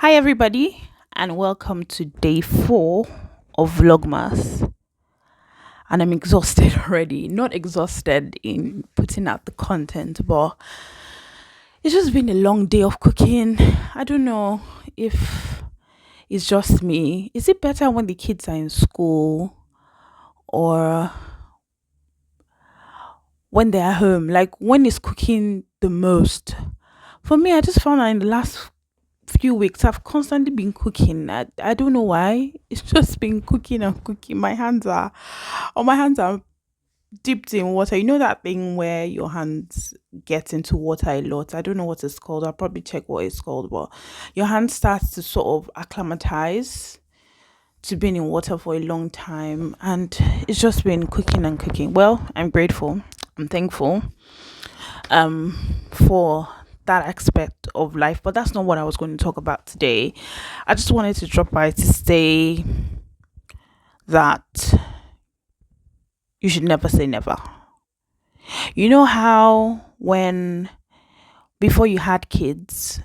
Hi, everybody, and welcome to day 4 of Vlogmas. And I'm exhausted already. Not exhausted in putting out the content, but it's just been a long day of cooking. I don't know if it's just me. Is it better when the kids are in school or when they're home? Like, when is cooking the most? For me, I just found that in the last few weeks I've constantly been cooking. I don't know why. It's just been cooking and cooking. My hands are dipped in water. You know that thing where your hands get into water a lot. I don't know what it's called. I'll probably check what it's called, but your hand starts to sort of acclimatize to being in water for a long time, and it's just been cooking and cooking. Well, I'm grateful. I'm thankful for that aspect of life, but that's not what I was going to talk about today. I just wanted to drop by to say that you should never say never. You know how when before you had kids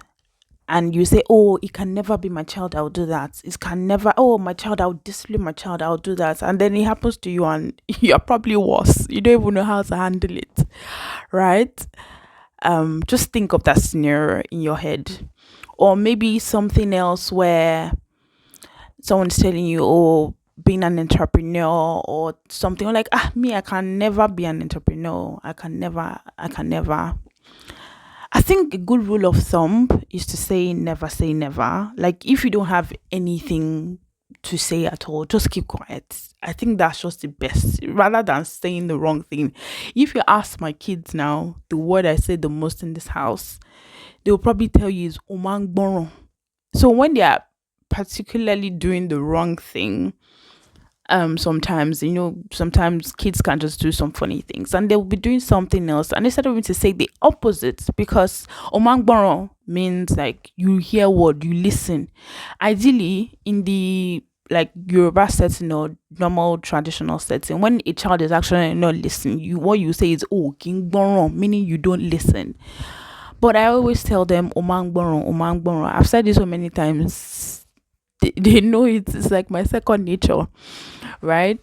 and you say, oh, it can never be my child, I'll do that. It can never, oh, my child, I'll discipline my child, I'll do that. And then it happens to you and you're probably worse. You don't even know how to handle it, right? Just think of that scenario in your head. Or maybe something else where someone's telling you, oh, being an entrepreneur or something like, me, I can never be an entrepreneur. I can never. I think a good rule of thumb is to say never. Like, if you don't have anything to say at all, just keep quiet. I think that's just the best rather than saying the wrong thing. If you ask my kids now, the word I say the most in this house, they'll probably tell you is omang. So when they are particularly doing the wrong thing, sometimes sometimes kids can just do some funny things and they'll be doing something else, and instead of me to say the opposite, because omangboro means like you hear word, you listen. Ideally in the like Yoruba setting or normal traditional setting, when a child is actually not listening, you what you say is oh kingboro, meaning you don't listen. But I always tell them omangboro. I've said this so many times, they know it's like my second nature, right?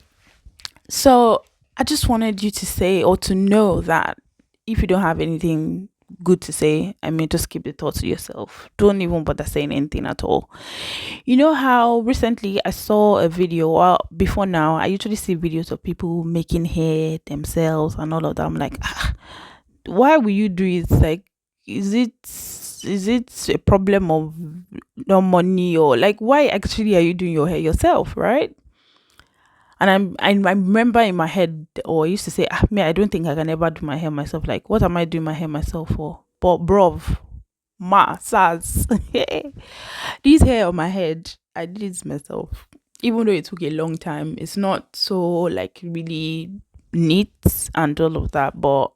So I just wanted you to say or to know that if you don't have anything good to say, I mean, just keep the thoughts to yourself. Don't even bother saying anything at all. You know how recently I saw a video, well, before now, I usually see videos of people making hair themselves and all of that. I'm like, why will you do it? Like, is it a problem of no money, or like why actually are you doing your hair yourself, right? And I remember in my head, or I used to say, me, I don't think I can ever do my hair myself. Like, what am I doing my hair myself for? But, bruv, saz, this hair on my head, I did it myself. Even though it took a long time, it's not so, like, really neat and all of that. But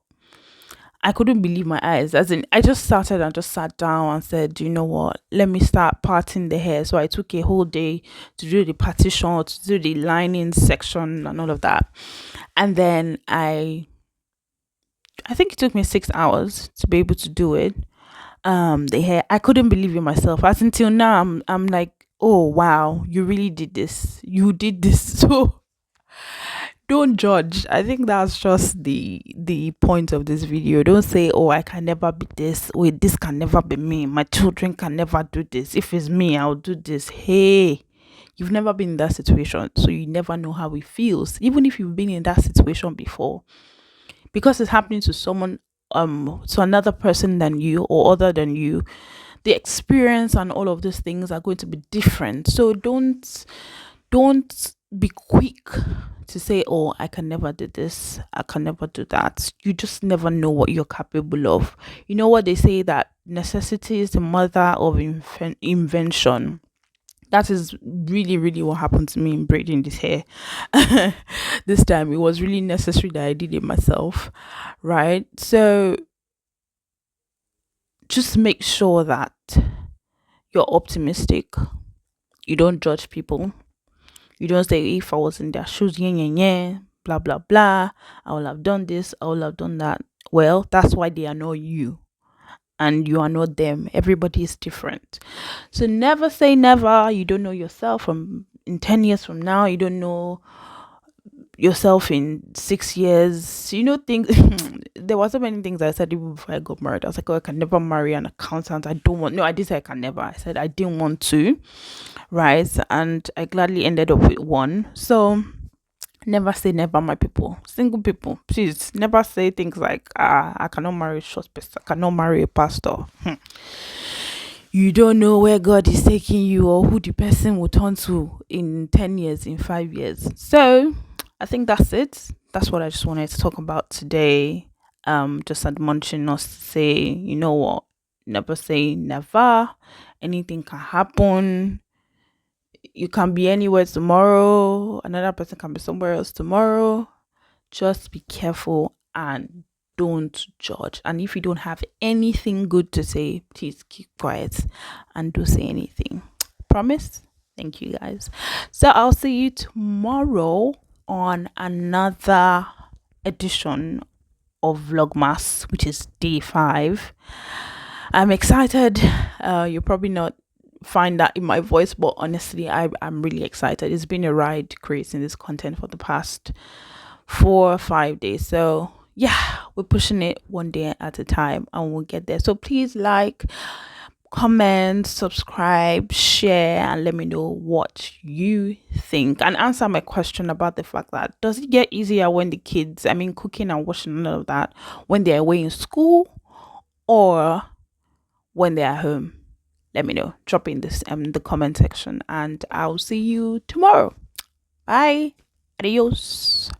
I couldn't believe my eyes. As in, I just started and just sat down and said, you know what? Let me start parting the hair. So I took a whole day to do the partition, to do the lining section and all of that. And then I think it took me 6 hours to be able to do it. The hair, I couldn't believe it myself. As until now, I'm like, oh wow, you really did this. You did this. So don't judge. I think that's just the point of this video. Don't say, oh, I can never be this. Wait, this can never be me. My children can never do this. If it's me, I'll do this. Hey, you've never been in that situation, so you never know how it feels, even if you've been in that situation before, because it's happening to someone, to another person than you or other than you. The experience and all of these things are going to be different. So don't be quick to say, oh, I can never do this, I can never do that. You just never know what you're capable of. You know what they say, that necessity is the mother of invention. That is really, really what happened to me in braiding this hair. This time it was really necessary that I did it myself, right? So just make sure that you're optimistic. You don't judge people. You don't say, if I was in their shoes, yeah, yeah, yeah, blah, blah, blah, I will have done this, I will have done that. Well, that's why they are not you. and you are not them. Everybody is different. So never say never. You don't know yourself from in 10 years from now. You don't know yourself in 6 years. You know things. There were so many things I said even before I got married. I was like, oh, I can never marry an accountant. I don't want. No, I did say I can never. I said I didn't want to, right? And I gladly ended up with one. So never say never, my people. Single people, please never say things like, I cannot marry a short person. I cannot marry a pastor. You don't know where God is taking you or who the person will turn to in 10 years, in 5 years. So I think that's it. That's what I just wanted to talk about today. Just admonishing us to say, you know what, never say never. Anything can happen. You can be anywhere tomorrow, another person can be somewhere else tomorrow. Just be careful and don't judge. And if you don't have anything good to say, please keep quiet and don't say anything. Promise? Thank you guys. So I'll see you tomorrow on another edition of Vlogmas, which is day 5. I'm excited. You'll probably not find that in my voice, but honestly, I'm really excited. It's been a ride creating this content for the past 4 or 5 days. So yeah, we're pushing it one day at a time and we'll get there. So please like, comment, subscribe, share, and let me know what you think, and answer my question about the fact that does it get easier when the kids, I mean cooking and washing and all of that, when they're away in school or when they're home? Let me know. Drop in this the comment section, and I'll see you tomorrow. Bye. Adios.